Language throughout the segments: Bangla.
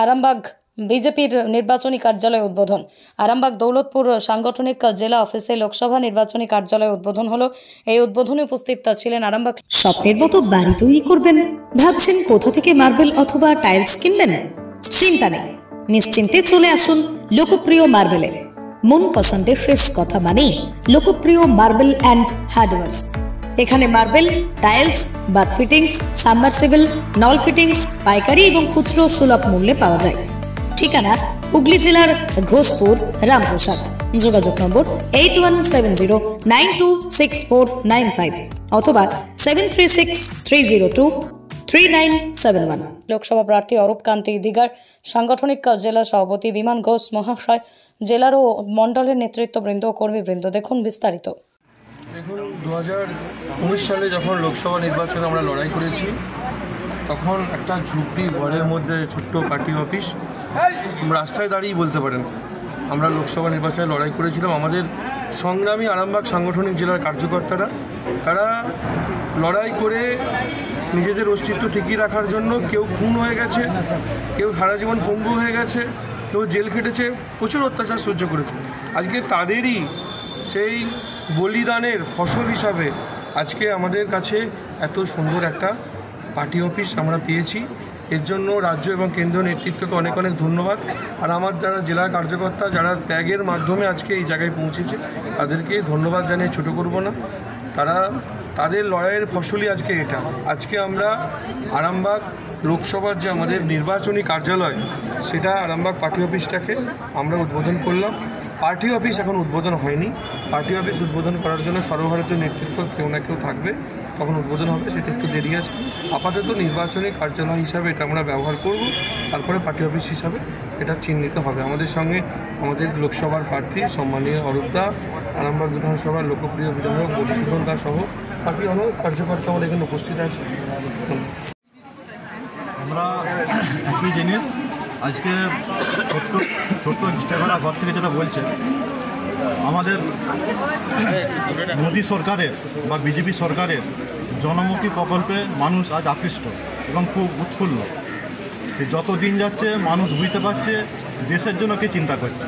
আরামবাগ বিজেপির নির্বাচনী কার্যালয় উদ্বোধন। আরামবাগ দৌলতপুর সাংগঠনিক জেলা অফিসে লোকসভা নির্বাচনী কার্যালয় উদ্বোধন হলো। এই উদ্বোধনে উপস্থিত ছিলেন আরামবাগ। স্বপ্নের মতো বাড়ি তৈরি করবেন, ভাবছেন কোথা থেকে মার্বেল অথবা টাইলস কিনবেন? চিন্তা নেই, নিশ্চিন্তে চলে আসুন লোকপ্রিয় মার্বেলে। মন পছন্দের শেষ কথা মানেই লোকপ্রিয় মার্বেল অ্যান্ড হার্ডওয়্যার্স। এখানে marble, tiles, bath fittings, submersible, নল ফিটিংস পাইকারি এবং খুচরো সুলভ মূল্যে পাওয়া যায়। ঠিকানা হুগলি জেলার ঘোষপুর, রামপ্রসাদ। যোগাযোগ নম্বর 8170926495 অথবা 7363023971। লোকসভা প্রার্থী অরূপ কান্তি দিগার, সাংগঠনিক জেলা সভাপতি বিমান ঘোষ মহাশয়, জেলার ও মণ্ডলের নেতৃত্ববৃন্দ ও কর্মীবৃন্দ। দেখুন বিস্তারিত। দেখুন, 2019 সালে যখন লোকসভা নির্বাচনে আমরা লড়াই করেছি, তখন একটা ঝুপড়ি ঘরের মধ্যে ছোট্ট পার্টি অফিস, রাস্তায় দাঁড়িয়ে বলতে পারেন আমরা লোকসভা নির্বাচনে লড়াই করেছিলাম। আমাদের সংগ্রামী আরামবাগ সাংগঠনিক জেলার কার্যকর্তারা, তারা লড়াই করে নিজেদের অস্তিত্ব টিকিয়ে রাখার জন্য কেউ খুন হয়ে গেছে, কেউ সারা জীবন পঙ্গু হয়ে গেছে, কেউ জেল খেটেছে, প্রচুর অত্যাচার সহ্য করেছে। আজকে তাদেরই সেই বলিদানের ফসল হিসাবে আজকে আমাদের কাছে এত সুন্দর একটা পার্টি অফিস আমরা পেয়েছি। এর জন্য রাজ্য এবং কেন্দ্রীয় নেতৃত্বকে অনেক অনেক ধন্যবাদ। আর আমার যারা জেলা কার্যকর্তা, যারা ত্যাগের মাধ্যমে আজকে এই জায়গায় পৌঁছেছে, তাদেরকে ধন্যবাদ জানিয়ে ছোটো করব না। তাদের লড়াইয়ের ফসলই আজকে এটা। আজকে আমরা আরামবাগ লোকসভার যে আমাদের নির্বাচনী কার্যালয়, সেটা আরামবাগ পার্টি অফিসটাকে আমরা উদ্বোধন করলাম। পার্টি অফিস এখন উদ্বোধন হয়নি। পার্টি অফিস উদ্বোধন করার জন্য সর্বভারতীয় নেতৃত্ব কেউ না কেউ থাকবে, তখন উদ্বোধন হবে, সেটা একটু দেরি আছে। আপাতত নির্বাচনী কার্যালয় হিসাবে এটা আমরা ব্যবহার করব, তারপরে পার্টি অফিস হিসাবে এটা চিহ্নিত হবে। আমাদের সঙ্গে আমাদের লোকসভার প্রার্থী সম্মানীয় অরূপদা, আরামবাগ বিধানসভার লোকপ্রিয় বিধায়ক মধুসূদন দা সহ বাকি অনেক কার্যকর্তা আমাদের এখানে উপস্থিত আছে। আমরা একই জিনিস আজকে ছোট্ট টেকারা ঘর থেকে যেটা বলছে, আমাদের মোদী সরকারের বা বিজেপি সরকারের জনমুখী প্রকল্পে মানুষ আজ আকৃষ্ট এবং খুব উৎফুল্ল। যত দিন যাচ্ছে মানুষ বুঝতে পারছে দেশের জন্য কে চিন্তা করছে,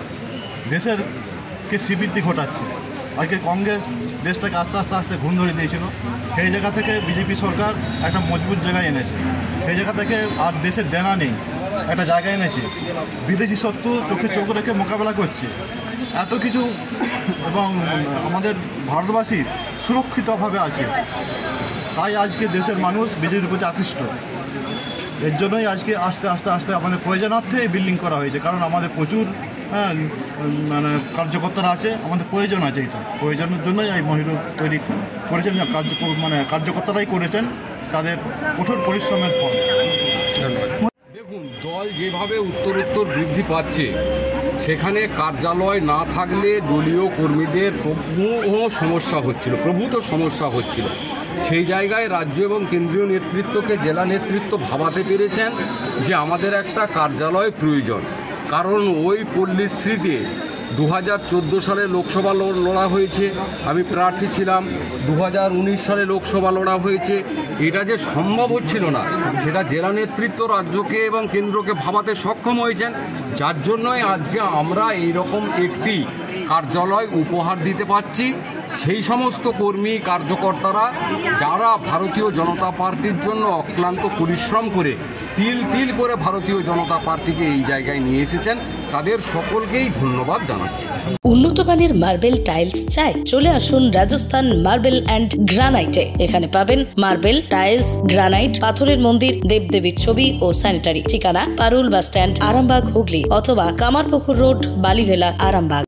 দেশের কে শ্রীবৃদ্ধি ঘটাচ্ছে। আজকে কংগ্রেস দেশটাকে আস্তে আস্তে ঘুণ ধরে দিয়েছিল, সেই জায়গা থেকে বিজেপি সরকার একটা মজবুত জায়গায় এনেছে। সেই জায়গা থেকে আর দেশের দেনা নেই, একটা জায়গায় এনেছে। বিদেশি শত্রু চোখে চোখ রেখে মোকাবেলা করছে এত কিছু, এবং আমাদের ভারতবাসী সুরক্ষিতভাবে আছে। তাই আজকে দেশের মানুষ বিজেপির প্রতি আকৃষ্ট। এর জন্যই আজকে আস্তে আস্তে আমাদের প্রয়োজনার্থে এই বিল্ডিং করা হয়েছে, কারণ আমাদের প্রচুর কার্যকর্তারা আছে, আমাদের প্রয়োজন আছে। এটা প্রয়োজনের জন্যই এই মহিলা তৈরি করেছেন, কার্যকর্তারাই করেছেন, তাদের কঠোর পরিশ্রমের ফল। দেখুন, দল যেভাবে উত্তরোত্তর বৃদ্ধি পাচ্ছে, সেখানে কার্যালয় না থাকলে দলীয় কর্মীদের প্রভূত সমস্যা হচ্ছিল। সেই জায়গায় রাজ্য এবং কেন্দ্রীয় নেতৃত্বকে জেলা নেতৃত্ব ভাবাতে পেরেছেন যে আমাদের একটা কার্যালয় প্রয়োজন। কারণ ওই পল্লীশ্রীতে 2014 সালে লোকসভা লড়া হয়েছে, আমি প্রার্থী ছিলাম। 2019 সালে লোকসভা লড়া হয়েছে। এটা যে সম্ভব হচ্ছিল না, সেটা জেলা নেতৃত্ব রাজ্যকে এবং কেন্দ্রকে ভাবাতে সক্ষম হয়েছেন, যার জন্যই আজকে আমরা এইরকম একটি কার্যালয় উপহার দিতে পারছি। সেই সমস্ত কর্মী কার্যকর্তারা যারা ভারতীয় জনতা পার্টির জন্য অক্লান্ত পরিশ্রম করে তিল করে ভারতীয় জনতা পার্টিকে এই জায়গায় নিয়ে এসেছেন, তাদের সকলকেই ধন্যবাদ জানাচ্ছি। উন্নত মানের মার্বেল টাইলস চাই? চলে আসুন রাজস্থান মার্বেল অ্যান্ড গ্রানাইটে। এখানে পাবেন মার্বেল, টাইলস, গ্রানাইট, পাথরের মন্দির, দেবদেবীর ছবি ও স্যানিটারি। ঠিকানা পারুল বাস স্ট্যান্ড, আরামবাগ, হুগলি অথবা কামারপুকুর রোড, বালিভেলা, আরামবাগ।